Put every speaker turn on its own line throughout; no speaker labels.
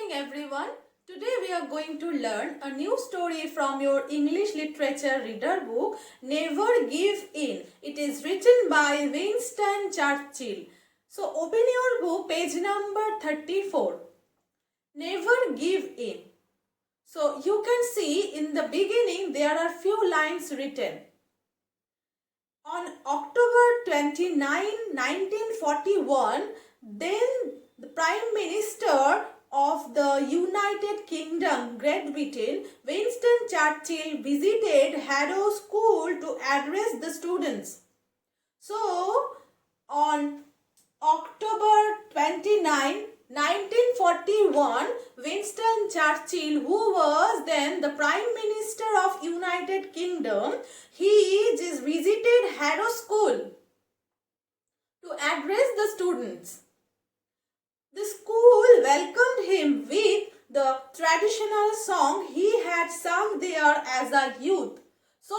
morning everyone. Today we are going to learn a new story from your English literature reader book, Never Give In. It is written by Winston Churchill. So open your book, page number 34. Never give in. So you can see in the beginning there are few lines written. On October 29, 1941, then the Prime Minister of the United Kingdom, Great Britain, Winston Churchill visited Harrow School to address the students. So, on October 29, 1941, Winston Churchill, who was then the Prime Minister of United Kingdom, he just visited Harrow School to address the students. The school welcomed him with the traditional song he had sung there as a youth. So,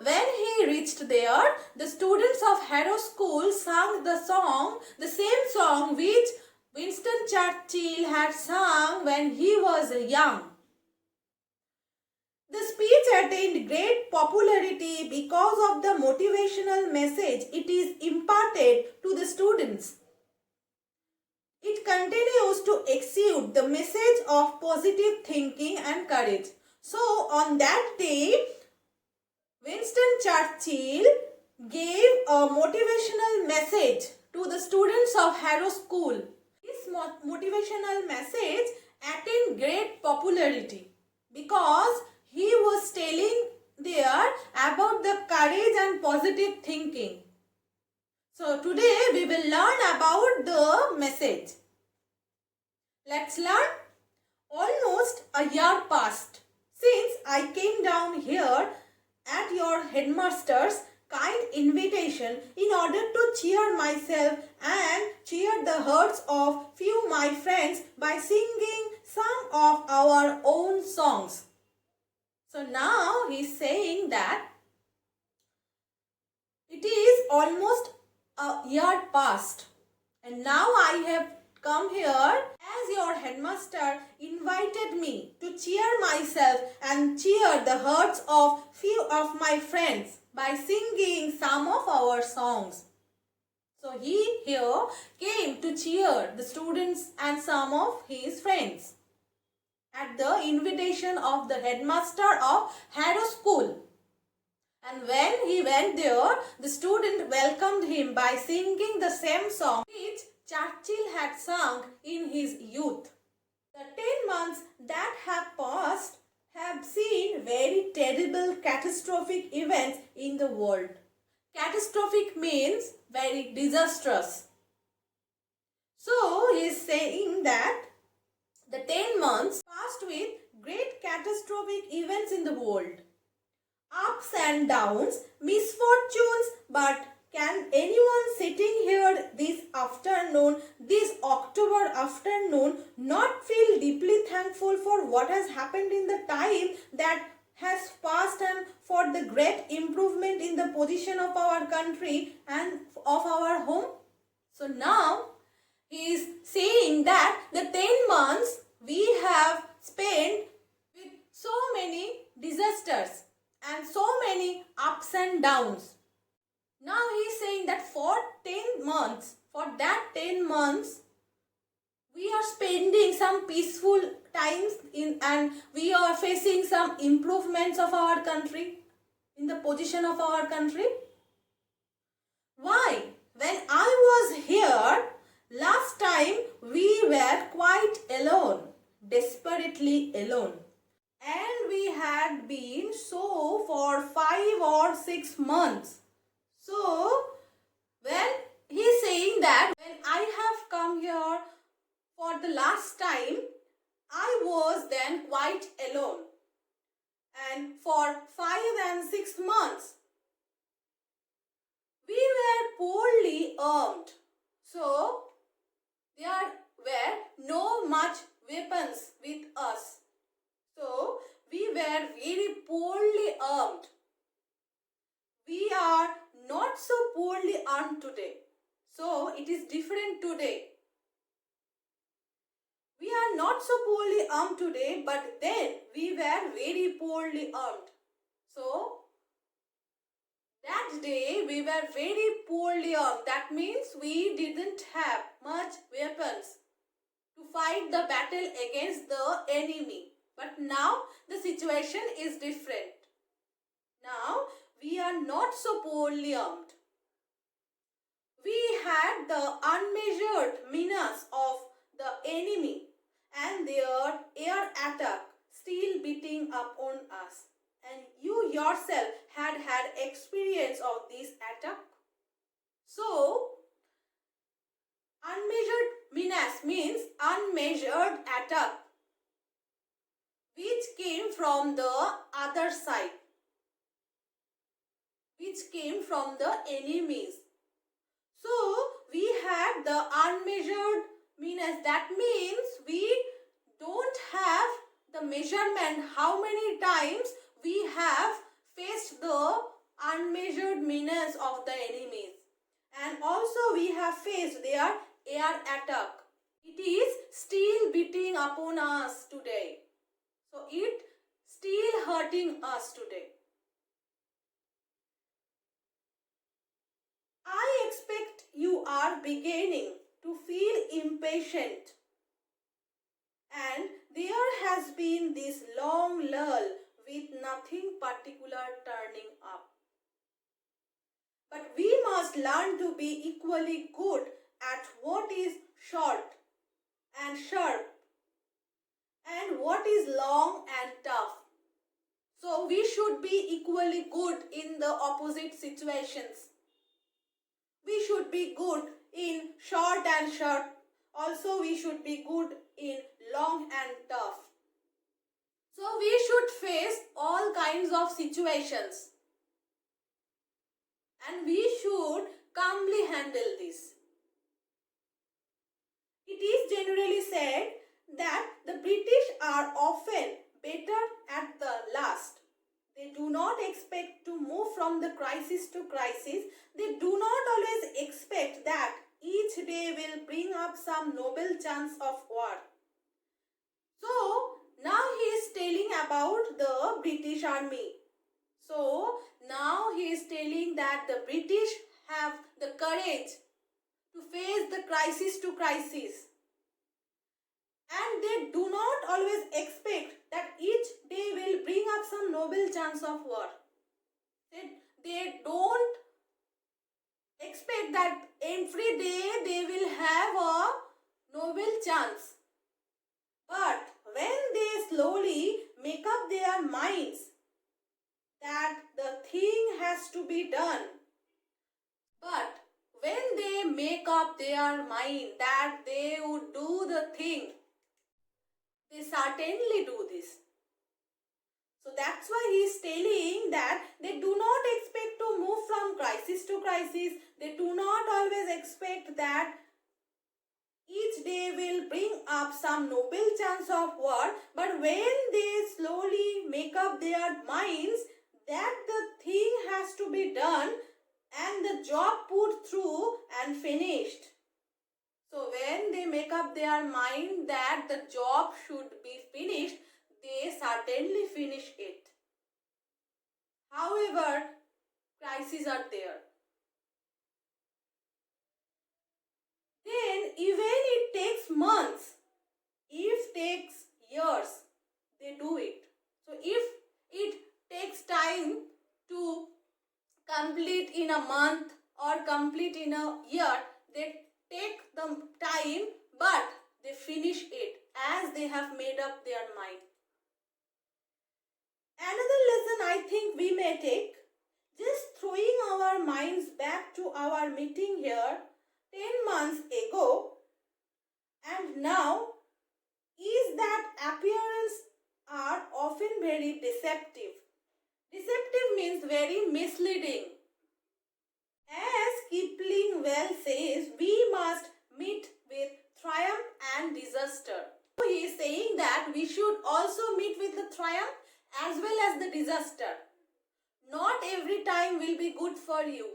when he reached there, the students of Harrow School sang the same song which Winston Churchill had sung when he was young. The speech attained great popularity because of the motivational message it is imparted to the students. It continues to exude the message of positive thinking and courage. So, on that day, Winston Churchill gave a motivational message to the students of Harrow School. His motivational message attained great popularity because he was telling there about the courage and positive thinking. So today we will learn about the message. Let's learn. Almost a year passed since I came down here at your headmaster's kind invitation in order to cheer myself and cheer the hearts of few my friends by singing some of our own songs. So now he is saying that it is almost a year past and now I have come here as your headmaster invited me to cheer myself and cheer the hearts of few of my friends by singing some of our songs. So he here came to cheer the students and some of his friends at the invitation of the headmaster of Harrow School. And when he went there, the student welcomed him by singing the same song which Churchill had sung in his youth. The 10 months that have passed have seen very terrible catastrophic events in the world. Catastrophic means very disastrous. So he is saying that the 10 months passed with great catastrophic events in the world. Ups and downs, misfortunes, but can anyone sitting here this afternoon, this October afternoon, not feel deeply thankful for what has happened in the time that has passed and for the great improvement in the position of our country and of our home? So now he is saying that the 10 months we have spent with so many disasters and so many ups and downs. Now he is saying that for that 10 months, we are spending some peaceful times and we are facing some improvements of our country, in the position of our country. Why? When I was here, last time we were quite alone, desperately alone. And we had been so for 5 or 6 months. So, when he is saying that when I have come here for the last time, I was then quite alone. And for 5 and 6 months, we were poorly armed. So, there were no much weapons with us. So, we were very poorly armed. We are not so poorly armed today. So, it is different today. We are not so poorly armed today, but then we were very poorly armed. So, that day we were very poorly armed. That means we didn't have much weapons to fight the battle against the enemy. But now the situation is different. Now we are not so poorly armed. We had the unmeasured menace of the enemy and their air attack still beating upon us. And you yourself had experience of this attack. So, unmeasured menace means unmeasured attack which came from the other side, which came from the enemies. So, we had the unmeasured menace. That means we don't have the measurement how many times we have faced the unmeasured menace of the enemies. And also we have faced their air attack. It is still beating upon us today. So it still hurting us today. I expect you are beginning to feel impatient. And there has been this long lull with nothing particular turning up. But we must learn to be equally good at what is short and sharp and what is long and tough. So we should be equally good in the opposite situations. We should be good in short and sharp. Also we should be good in long and tough. So we should face all kinds of situations. And we should calmly handle this. It is generally said that the British are often better at the last. They do not expect to move from the crisis to crisis. They do not always expect that each day will bring up some noble chance of war. So, now he is telling about the British army. So, now he is telling that the British have the courage to face the crisis to crisis. And they do not always expect that each day will bring up some noble chance of war. They don't expect that every day they will have a noble chance. But when they slowly make up their minds that the thing has to be done, but when they make up their mind that they would do the thing, they certainly do this. So that's why he is telling that they do not expect to move from crisis to crisis. They do not always expect that each day will bring up some noble chance of war. But when they slowly make up their minds that the thing has to be done and the job put through and finished. So when they make up their mind that the job should be finished, they certainly finish it. However, crises are there. Then even it takes months, if takes years, they do it. So if it takes time to complete in a month or complete in a year, they take the time but they finish it as they have made up their mind. Another lesson I think we may take, just throwing our minds back to our meeting here 10 months ago and now, is that appearance are often very deceptive. Deceptive means very misleading. As Kipling well says, we must meet with triumph and disaster. So he is saying that we should also meet with the triumph as well as the disaster. Not every time will be good for you.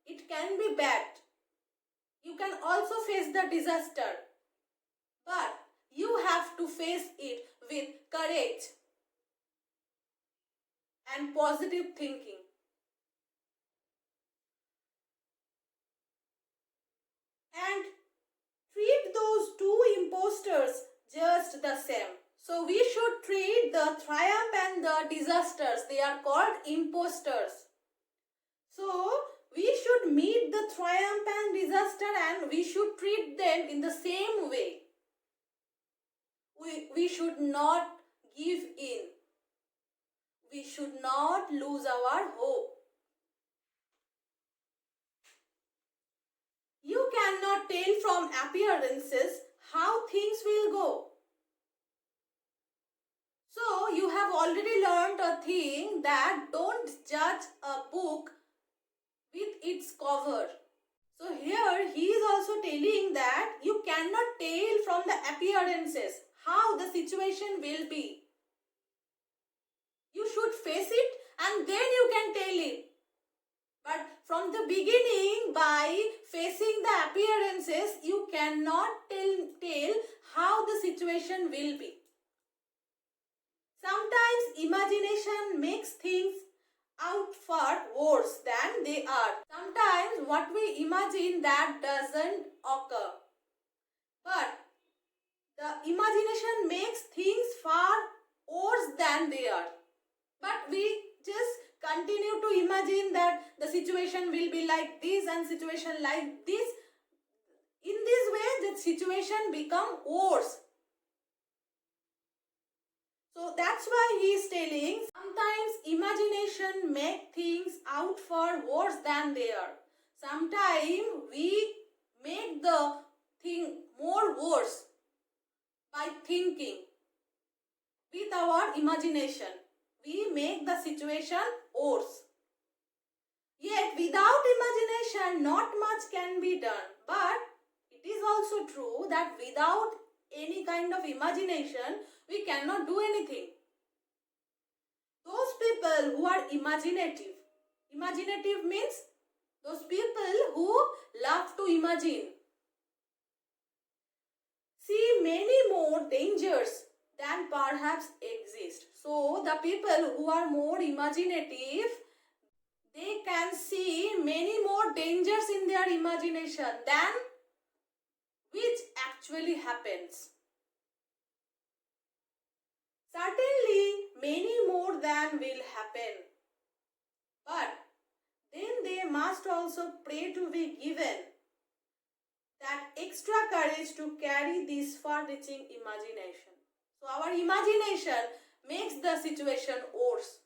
It can be bad. You can also face the disaster. But you have to face it with courage and positive thinking. And treat those two imposters just the same. So we should treat the triumph and the disasters. They are called imposters. So we should meet the triumph and disaster and we should treat them in the same way. We should not give in. We should not lose our hope. You cannot tell from appearances how things will go. So you have already learned a thing that don't judge a book with its cover. So here he is also telling that you cannot tell from the appearances how the situation will be. You should face it and then you can tell it. But from the beginning, by facing the appearances, you cannot tell how the situation will be. Sometimes imagination makes things out far worse than they are. Sometimes what we imagine that doesn't occur. But the imagination makes things far worse than they are. But we just continue to imagine that the situation will be like this and situation like this. In this way, the situation become worse. So that's why he is telling sometimes imagination make things out far worse than they are. Sometimes we make the thing more worse by thinking with our imagination. We make the situation worse. Yet without imagination not much can be done. But it is also true that without any kind of imagination we cannot do anything. Those people who are imaginative means those people who love to imagine, see many more dangers than perhaps exist. So the people who are more imaginative, they can see many more dangers in their imagination than which actually happens. Certainly many more than will happen. But then they must also pray to be given that extra courage to carry this far-reaching imagination. So our imagination makes the situation worse.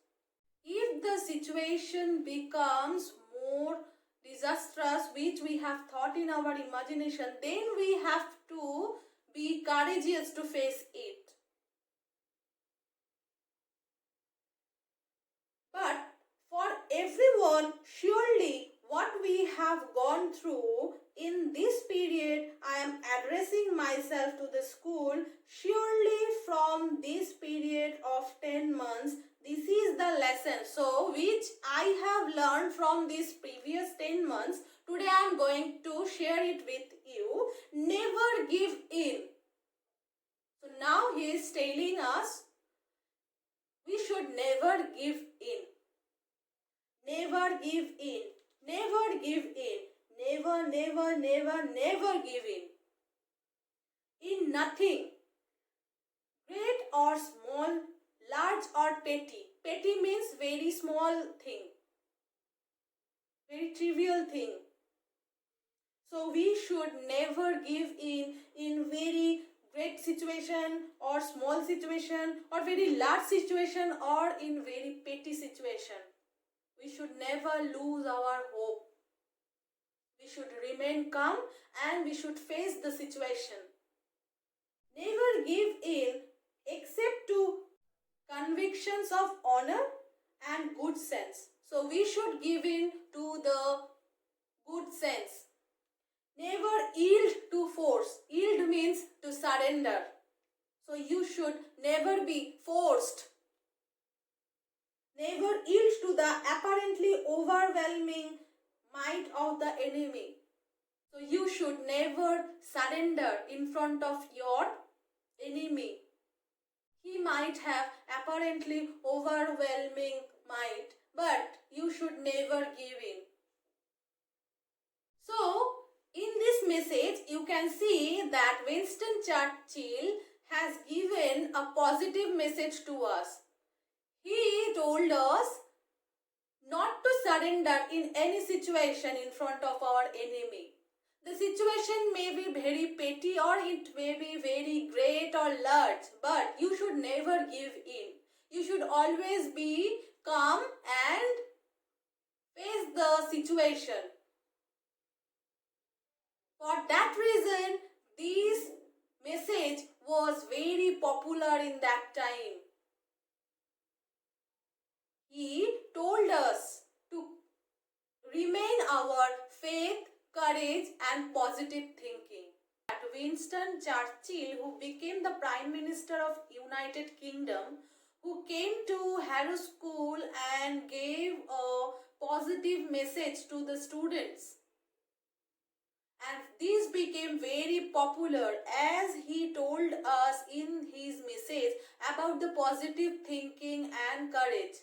If the situation becomes more disastrous, which we have thought in our imagination, then we have to be courageous to face it. But for everyone, surely what we have gone through in this period, I am addressing myself to the school, surely from this period of 10 months, this is the lesson. So, which I have learned from these previous 10 months, today I am going to share it with you. Never give in. So, now he is telling us, we should never give in. Never give in. Never give in. Never, never, never, never give in. In nothing. Great or small, large or petty. Petty means very small thing. Very trivial thing. So we should never give in very great situation or small situation or very large situation or in very petty situation. We should never lose our hope. We should remain calm and we should face the situation. Never give in except to convictions of honor and good sense. So we should give in to the good sense. Never yield to force. Yield means to surrender. So you should never be forced. Never yield to the apparently overwhelming might of the enemy. So you should never surrender in front of your enemy. He might have apparently overwhelming might, but you should never give in. So, in this message, you can see that Winston Churchill has given a positive message to us. He told us not to surrender in any situation in front of our enemy. The situation may be very petty or it may be very great or large, but you should never give in. You should always be calm and face the situation. For that reason, this message was very popular in that time. He told us to remain our faith, courage and positive thinking. At Winston Churchill, who became the Prime Minister of United Kingdom, who came to Harrow School and gave a positive message to the students. And this became very popular as he told us in his message about the positive thinking and courage.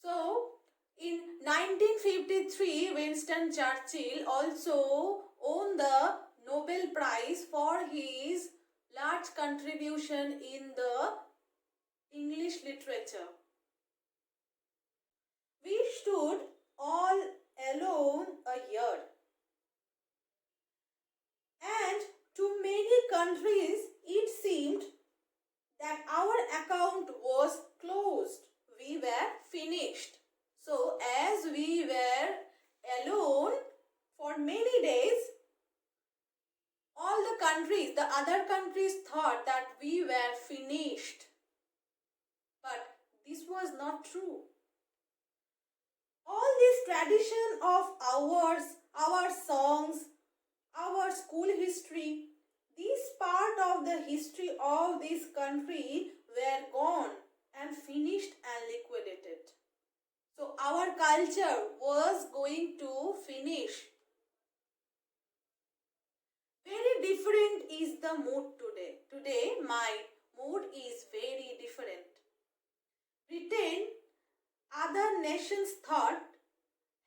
So, in 1953, Winston Churchill also won the Nobel Prize for his large contribution in the English literature. We stood all alone a year. And to many countries, it seemed that our account was closed. We were finished. So, as we were alone for many days, all the countries, the other countries thought that we were finished. But this was not true. All this tradition of ours, our songs, our school history, this part of the history of this country were gone and finished and liquidated. So our culture was going to finish. Very different is the mood today. Today my mood is very different. Britain, other nations thought,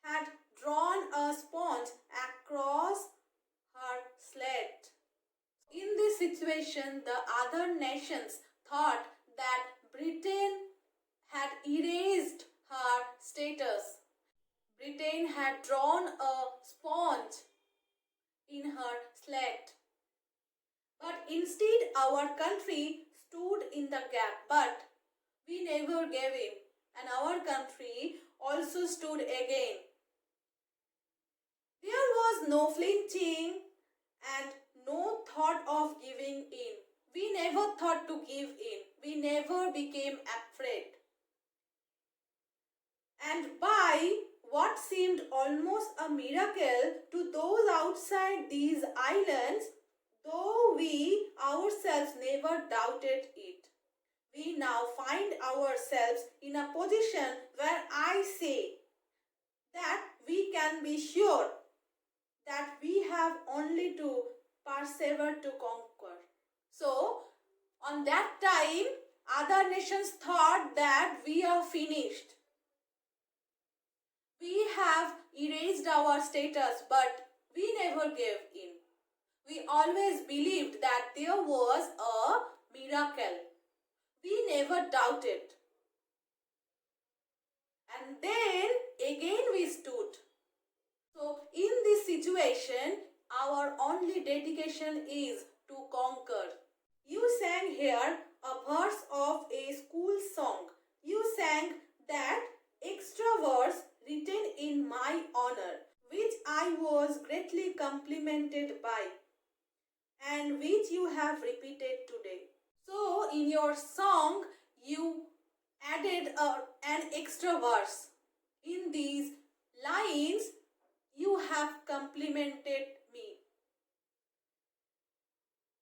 had drawn a sponge across her slate. In this situation, the other nations thought that Britain had erased her status. Britain had drawn a sponge in her slate. But instead, our country stood in the gap. But we never gave in, and our country also stood again. There was no flinching and no thought of giving in. We never thought to give in. We never became afraid. And by what seemed almost a miracle to those outside these islands, though we ourselves never doubted it, we now find ourselves in a position where I say that we can be sure that we have only to persevere to conquer. So, on that time, other nations thought that we are finished. We have erased our status, but we never gave in. We always believed that there was a miracle. We never doubted. And then again we stood. So in this situation, our only dedication is to conquer. You sang here a verse of a school song. You sang that extra verse written in my honor, which I was greatly complimented by, and which you have repeated today. So in your song, you added an extra verse. In these lines, you have complimented me.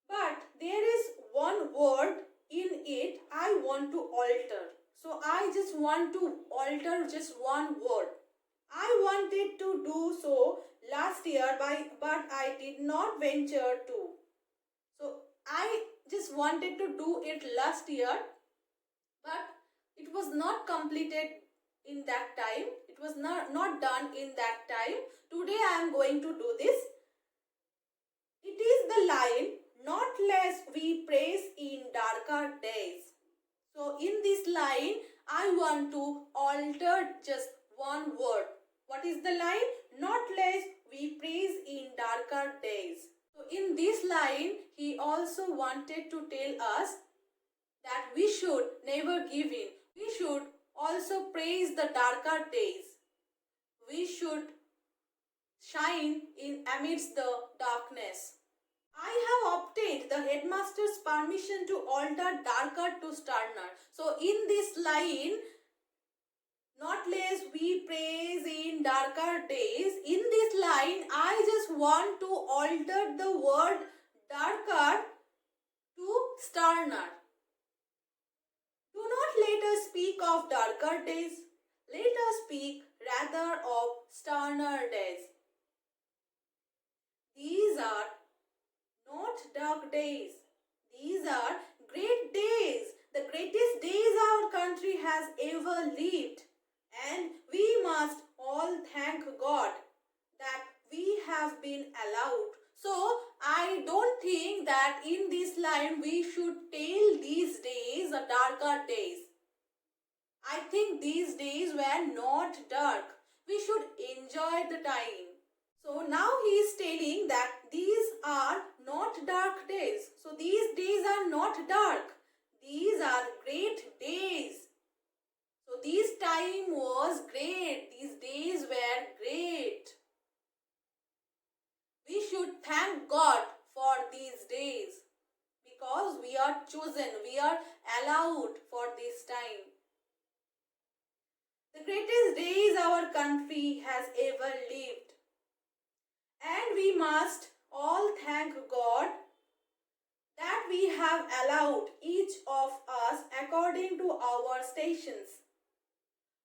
But there is one word in it I want to alter. So I just want to alter just one word. I wanted to do so last year, but I did not venture to. So I just wanted to do it last year, but it was not completed in that time. It was not done in that time. Today I am going to do this. It is the line, not less we praise in darker days. So in this line, I want to alter just one word. What is the line? Not less we praise in darker days. So in this line, he also wanted to tell us that we should never give in. We should also praise the darker days. We should shine in amidst the darkness. I have obtained the headmaster's permission to alter darker to sterner. So in this line, not less we praise in darker days. In this line, I just want to alter the word darker to sterner. Do not let us speak of darker days. Let us speak rather of sterner days. These are not dark days. These are great days. The greatest days our country has ever lived. And we must all thank God that we have been allowed. So, I don't think that in this line we should tell these days are darker days. I think these days were not dark. We should enjoy the time. So now he is telling that these are not dark days. So these days are not dark. These are great days. So this time was great. These days were great. We should thank God for these days because we are chosen. We are allowed for this time. The greatest days our country has ever lived. And we must all thank God that we have allowed each of us according to our stations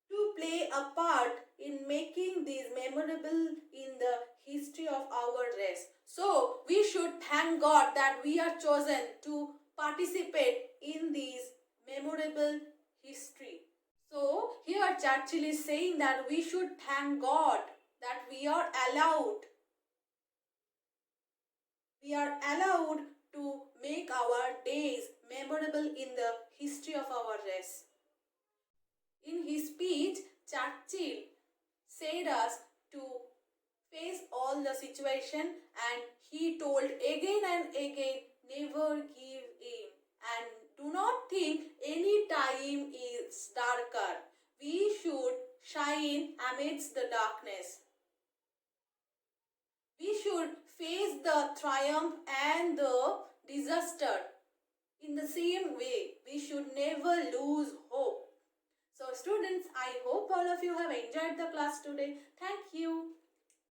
to play a part in making these memorable in the history of our race. So we should thank God that we are chosen to participate in these memorable history. So here Churchill is saying that we should thank God that we are allowed to make our days memorable in the history of our race. In his speech, Churchill said us to face all the situation and he told again and again, never give in and do not think any time is darker. We should shine amidst the darkness. We should face the triumph and the disaster. In the same way, we should never lose hope. So students, I hope all of you have enjoyed the class today. Thank you.